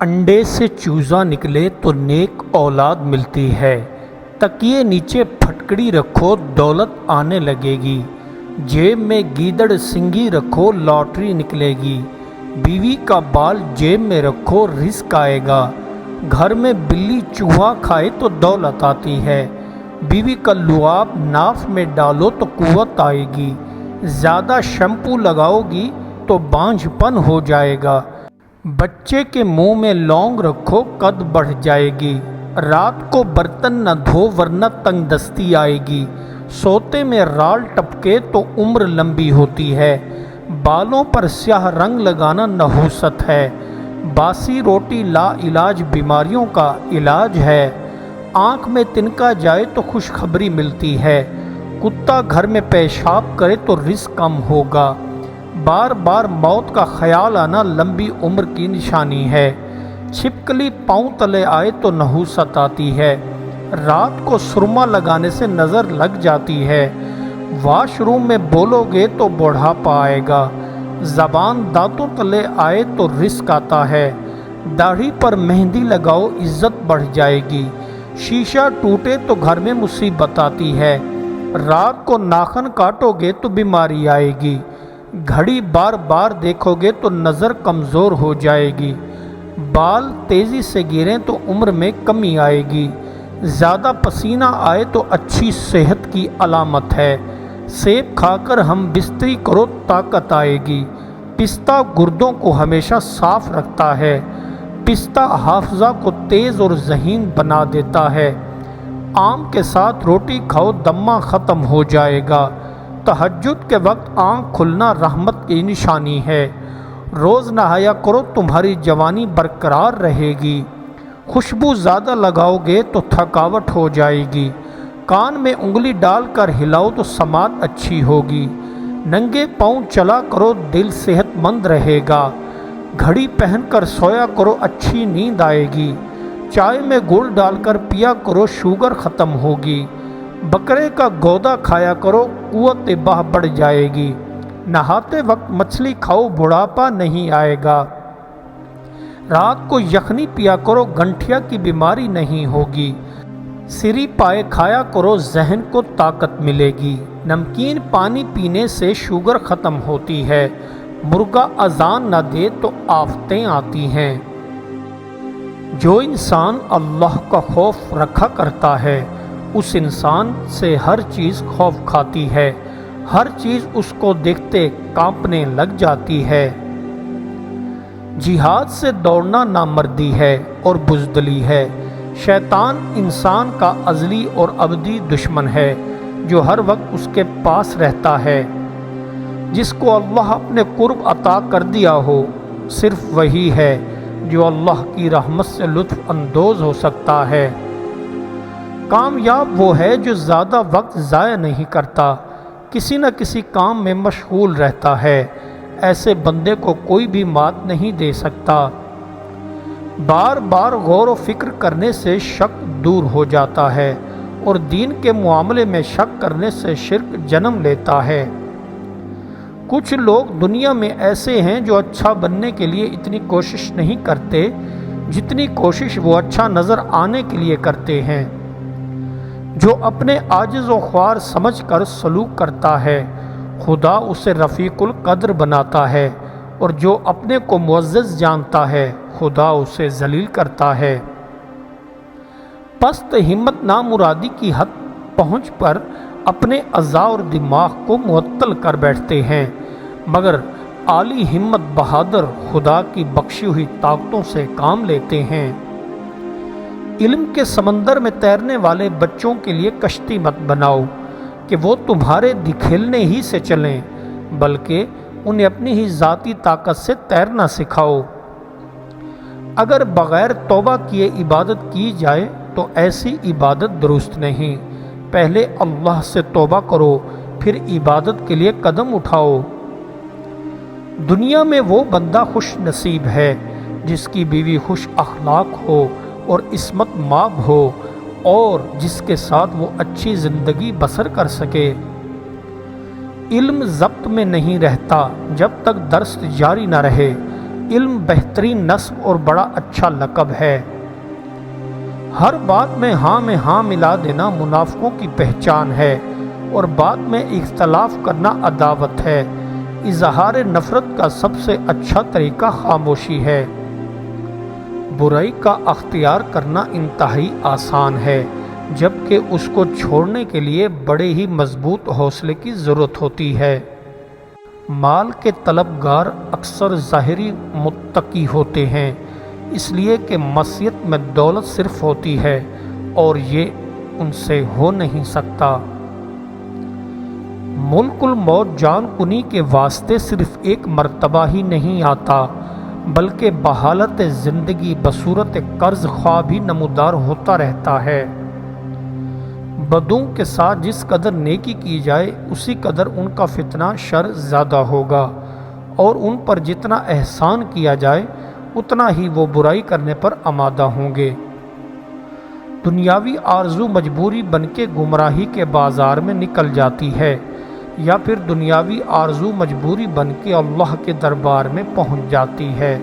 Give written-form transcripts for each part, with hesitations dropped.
انڈے سے چوزا نکلے تو نیک اولاد ملتی ہے۔ تکیے نیچے پھٹکڑی رکھو دولت آنے لگے گی۔ جیب میں گیدڑ سنگھی رکھو لاٹری نکلے گی۔ بیوی کا بال جیب میں رکھو رزق آئے گا۔ گھر میں بلی چوہا کھائے تو دولت آتی ہے۔ بیوی کا لعاب ناف میں ڈالو تو قوت آئے گی۔ زیادہ شیمپو لگاؤ گی تو بانجھ پن ہو جائے گا۔ بچے کے منہ میں لونگ رکھو قد بڑھ جائے گی۔ رات کو برتن نہ دھو ورنہ تنگ دستی آئے گی۔ سوتے میں رال ٹپکے تو عمر لمبی ہوتی ہے۔ بالوں پر سیاہ رنگ لگانا نحوست ہے۔ باسی روٹی لا علاج بیماریوں کا علاج ہے۔ آنکھ میں تنکا جائے تو خوشخبری ملتی ہے۔ کتا گھر میں پیشاب کرے تو رزق کم ہوگا۔ بار بار موت کا خیال آنا لمبی عمر کی نشانی ہے۔ چھپکلی پاؤں تلے آئے تو نحوست آتی ہے۔ رات کو سرما لگانے سے نظر لگ جاتی ہے۔ واش روم میں بولو گے تو بڑھاپا آئے گا۔ زبان دانتوں تلے آئے تو رزق آتا ہے۔ داڑھی پر مہندی لگاؤ عزت بڑھ جائے گی۔ شیشہ ٹوٹے تو گھر میں مصیبت آتی ہے۔ رات کو ناخن کاٹو گے تو بیماری آئے گی۔ گھڑی بار بار دیکھو گے تو نظر کمزور ہو جائے گی۔ بال تیزی سے گریں تو عمر میں کمی آئے گی۔ زیادہ پسینہ آئے تو اچھی صحت کی علامت ہے۔ سیب کھا کر ہم بستری کرو طاقت آئے گی۔ پستہ گردوں کو ہمیشہ صاف رکھتا ہے۔ پستہ حافظہ کو تیز اور ذہین بنا دیتا ہے۔ آم کے ساتھ روٹی کھاؤ دمہ ختم ہو جائے گا۔ تہجد کے وقت آنکھ کھلنا رحمت کی نشانی ہے۔ روز نہایا کرو تمہاری جوانی برقرار رہے گی۔ خوشبو زیادہ لگاؤ گے تو تھکاوٹ ہو جائے گی۔ کان میں انگلی ڈال کر ہلاؤ تو سماعت اچھی ہوگی۔ ننگے پاؤں چلا کرو دل صحت مند رہے گا۔ گھڑی پہن کر سویا کرو اچھی نیند آئے گی۔ چائے میں گڑ ڈال کر پیا کرو شوگر ختم ہوگی۔ بکرے کا گودا کھایا کرو قوت باہ بڑھ جائے گی۔ نہاتے وقت مچھلی کھاؤ بڑھاپا نہیں آئے گا۔ رات کو یخنی پیا کرو گنٹھیا کی بیماری نہیں ہوگی۔ سری پائے کھایا کرو ذہن کو طاقت ملے گی۔ نمکین پانی پینے سے شوگر ختم ہوتی ہے۔ مرغا اذان نہ دے تو آفتیں آتی ہیں۔ جو انسان اللہ کا خوف رکھا کرتا ہے اس انسان سے ہر چیز خوف کھاتی ہے۔ ہر چیز اس کو دیکھتے کانپنے لگ جاتی ہے۔ جہاد سے دوڑنا نامردی ہے اور بزدلی ہے۔ شیطان انسان کا ازلی اور ابدی دشمن ہے جو ہر وقت اس کے پاس رہتا ہے۔ جس کو اللہ اپنے قرب عطا کر دیا ہو صرف وہی ہے جو اللہ کی رحمت سے لطف اندوز ہو سکتا ہے۔ کامیاب وہ ہے جو زیادہ وقت ضائع نہیں کرتا، کسی نہ کسی کام میں مشغول رہتا ہے۔ ایسے بندے کو کوئی بھی مات نہیں دے سکتا۔ بار بار غور و فکر کرنے سے شک دور ہو جاتا ہے اور دین کے معاملے میں شک کرنے سے شرک جنم لیتا ہے۔ کچھ لوگ دنیا میں ایسے ہیں جو اچھا بننے کے لیے اتنی کوشش نہیں کرتے جتنی کوشش وہ اچھا نظر آنے کے لیے کرتے ہیں۔ جو اپنے عاجز و خوار سمجھ کر سلوک کرتا ہے خدا اسے رفیق القدر بناتا ہے، اور جو اپنے کو معزز جانتا ہے خدا اسے ذلیل کرتا ہے۔ پست ہمت نامرادی کی حد پہنچ پر اپنے اعضاء اور دماغ کو معطل کر بیٹھتے ہیں، مگر عالی ہمت بہادر خدا کی بخشی ہوئی طاقتوں سے کام لیتے ہیں۔ علم کے سمندر میں تیرنے والے بچوں کے لیے کشتی مت بناؤ کہ وہ تمہارے دکھیلنے ہی سے چلیں، بلکہ انہیں اپنی ہی ذاتی طاقت سے تیرنا سکھاؤ۔ اگر بغیر توبہ کیے عبادت کی جائے تو ایسی عبادت درست نہیں۔ پہلے اللہ سے توبہ کرو پھر عبادت کے لیے قدم اٹھاؤ۔ دنیا میں وہ بندہ خوش نصیب ہے جس کی بیوی خوش اخلاق ہو اور عصمت مآب ہو اور جس کے ساتھ وہ اچھی زندگی بسر کر سکے۔ علم ضبط میں نہیں رہتا جب تک درس جاری نہ رہے۔ علم بہترین نسب اور بڑا اچھا لقب ہے۔ ہر بات میں ہاں ملا دینا منافقوں کی پہچان ہے، اور بات میں اختلاف کرنا عداوت ہے۔ اظہار نفرت کا سب سے اچھا طریقہ خاموشی ہے۔ برائی کا اختیار کرنا انتہائی آسان ہے، جبکہ اس کو چھوڑنے کے لیے بڑے ہی مضبوط حوصلے کی ضرورت ہوتی ہے۔ مال کے طلبگار اکثر ظاہری متقی ہوتے ہیں، اس لیے کہ معصیت میں دولت صرف ہوتی ہے اور یہ ان سے ہو نہیں سکتا۔ ملک الموت جان کنی کے واسطے صرف ایک مرتبہ ہی نہیں آتا، بلکہ بحالت زندگی بصورت قرض خواہ بھی نمودار ہوتا رہتا ہے۔ بدوں کے ساتھ جس قدر نیکی کی جائے اسی قدر ان کا فتنہ شر زیادہ ہوگا، اور ان پر جتنا احسان کیا جائے اتنا ہی وہ برائی کرنے پر آمادہ ہوں گے۔ دنیاوی آرزو مجبوری بن کے گمراہی کے بازار میں نکل جاتی ہے، یا پھر دنیاوی آرزو مجبوری بن کے اللہ کے دربار میں پہنچ جاتی ہے۔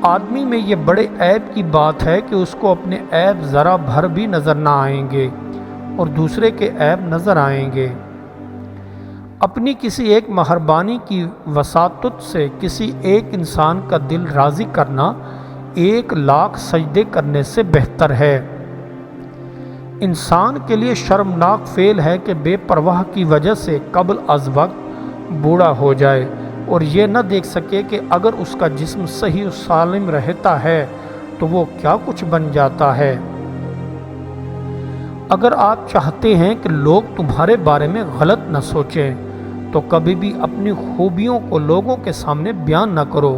آدمی میں یہ بڑے عیب کی بات ہے کہ اس کو اپنے عیب ذرا بھر بھی نظر نہ آئیں گے اور دوسرے کے عیب نظر آئیں گے۔ اپنی کسی ایک مہربانی کی وساطت سے کسی ایک انسان کا دل راضی کرنا 1,00,000 سجدے کرنے سے بہتر ہے۔ انسان کے لیے شرمناک فعل ہے کہ بے پرواہ کی وجہ سے قبل از وقت بوڑھا ہو جائے اور یہ نہ دیکھ سکے کہ اگر اس کا جسم صحیح و سالم رہتا ہے تو وہ کیا کچھ بن جاتا ہے۔ اگر آپ چاہتے ہیں کہ لوگ تمہارے بارے میں غلط نہ سوچیں تو کبھی بھی اپنی خوبیوں کو لوگوں کے سامنے بیان نہ کرو۔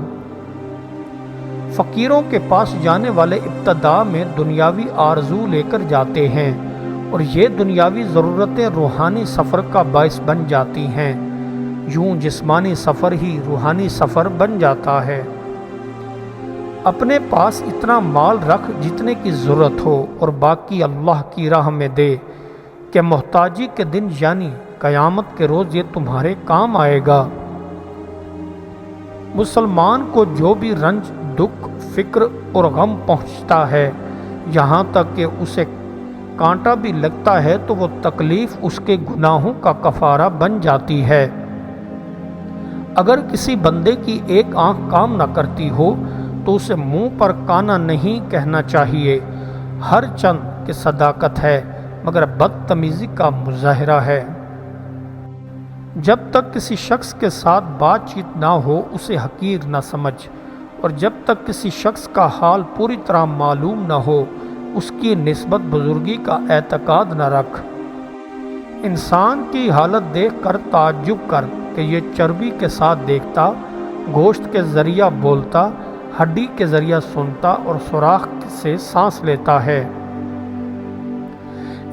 فقیروں کے پاس جانے والے ابتدا میں دنیاوی آرزو لے کر جاتے ہیں، اور یہ دنیاوی ضرورتیں روحانی سفر کا باعث بن جاتی ہیں۔ یوں جسمانی سفر ہی روحانی سفر بن جاتا ہے۔ اپنے پاس اتنا مال رکھ جتنے کی ضرورت ہو، اور باقی اللہ کی راہ میں دے کہ محتاجی کے دن یعنی قیامت کے روز یہ تمہارے کام آئے گا۔ مسلمان کو جو بھی رنج، دکھ، فکر اور غم پہنچتا ہے، یہاں تک کہ اسے کانٹا بھی لگتا ہے، تو وہ تکلیف اس کے گناہوں کا کفارہ بن جاتی ہے۔ اگر کسی بندے کی ایک آنکھ کام نہ کرتی ہو تو اسے منہ پر کانا نہیں کہنا چاہیے۔ ہر چند کہ صداقت ہے مگر بدتمیزی کا مظاہرہ ہے۔ جب تک کسی شخص کے ساتھ بات چیت نہ ہو اسے حقیر نہ سمجھ، اور جب تک کسی شخص کا حال پوری طرح معلوم نہ ہو اس کی نسبت بزرگی کا اعتقاد نہ رکھ۔ انسان کی حالت دیکھ کر تعجب کر کہ یہ چربی کے ساتھ دیکھتا، گوشت کے ذریعہ بولتا، ہڈی کے ذریعہ سنتا اور سوراخ سے سانس لیتا ہے۔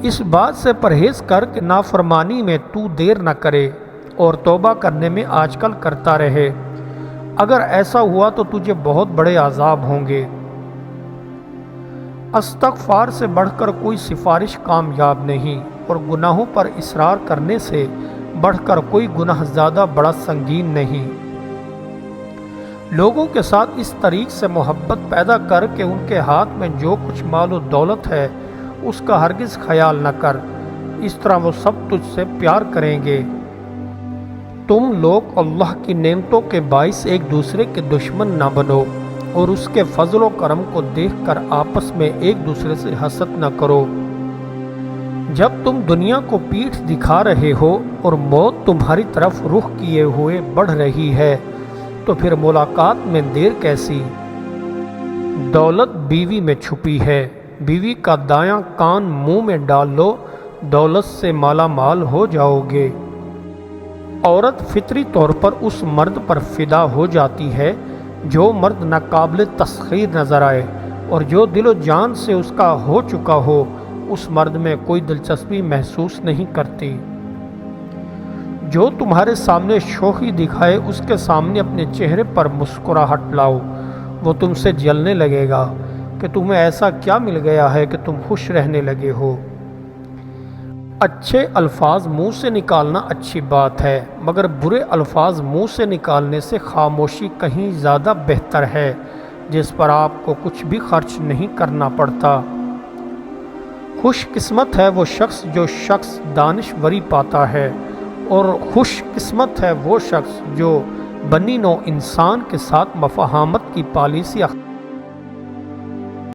اس بات سے پرہیز کر کہ نافرمانی میں تو دیر نہ کرے اور توبہ کرنے میں آج کل کرتا رہے، اگر ایسا ہوا تو تجھے بہت بڑے عذاب ہوں گے۔ استغفار سے بڑھ کر کوئی سفارش کامیاب نہیں، اور گناہوں پر اصرار کرنے سے بڑھ کر کوئی گناہ زیادہ بڑا سنگین نہیں۔ لوگوں کے ساتھ اس طریق سے محبت پیدا کر کہ ان کے ہاتھ میں جو کچھ مال و دولت ہے اس کا ہرگز خیال نہ کر، اس طرح وہ سب تجھ سے پیار کریں گے۔ تم لوگ اللہ کی نعمتوں کے باعث ایک دوسرے کے دشمن نہ بنو، اور اس کے فضل و کرم کو دیکھ کر آپس میں ایک دوسرے سے حسد نہ کرو۔ جب تم دنیا کو پیٹھ دکھا رہے ہو اور موت تمہاری طرف رخ کیے ہوئے بڑھ رہی ہے تو پھر ملاقات میں دیر کیسی؟ دولت بیوی میں چھپی ہے، بیوی کا دایاں کان منہ میں ڈال لو، دولت سے مالا مال ہو جاؤ گے۔ عورت فطری طور پر اس مرد پر فدا ہو جاتی ہے جو مرد ناقابل تسخیر نظر آئے، اور جو دل و جان سے اس کا ہو چکا ہو اس مرد میں کوئی دلچسپی محسوس نہیں کرتی۔ جو تمہارے سامنے شوخی دکھائے اس کے سامنے اپنے چہرے پر مسکراہٹ لاؤ، وہ تم سے جلنے لگے گا کہ تمہیں ایسا کیا مل گیا ہے کہ تم خوش رہنے لگے ہو۔ اچھے الفاظ منہ سے نکالنا اچھی بات ہے، مگر برے الفاظ منہ سے نکالنے سے خاموشی کہیں زیادہ بہتر ہے، جس پر آپ کو کچھ بھی خرچ نہیں کرنا پڑتا۔ خوش قسمت ہے وہ شخص جو دانشوری پاتا ہے، اور خوش قسمت ہے وہ شخص جو بنی نوع انسان کے ساتھ مفاہمت کی پالیسی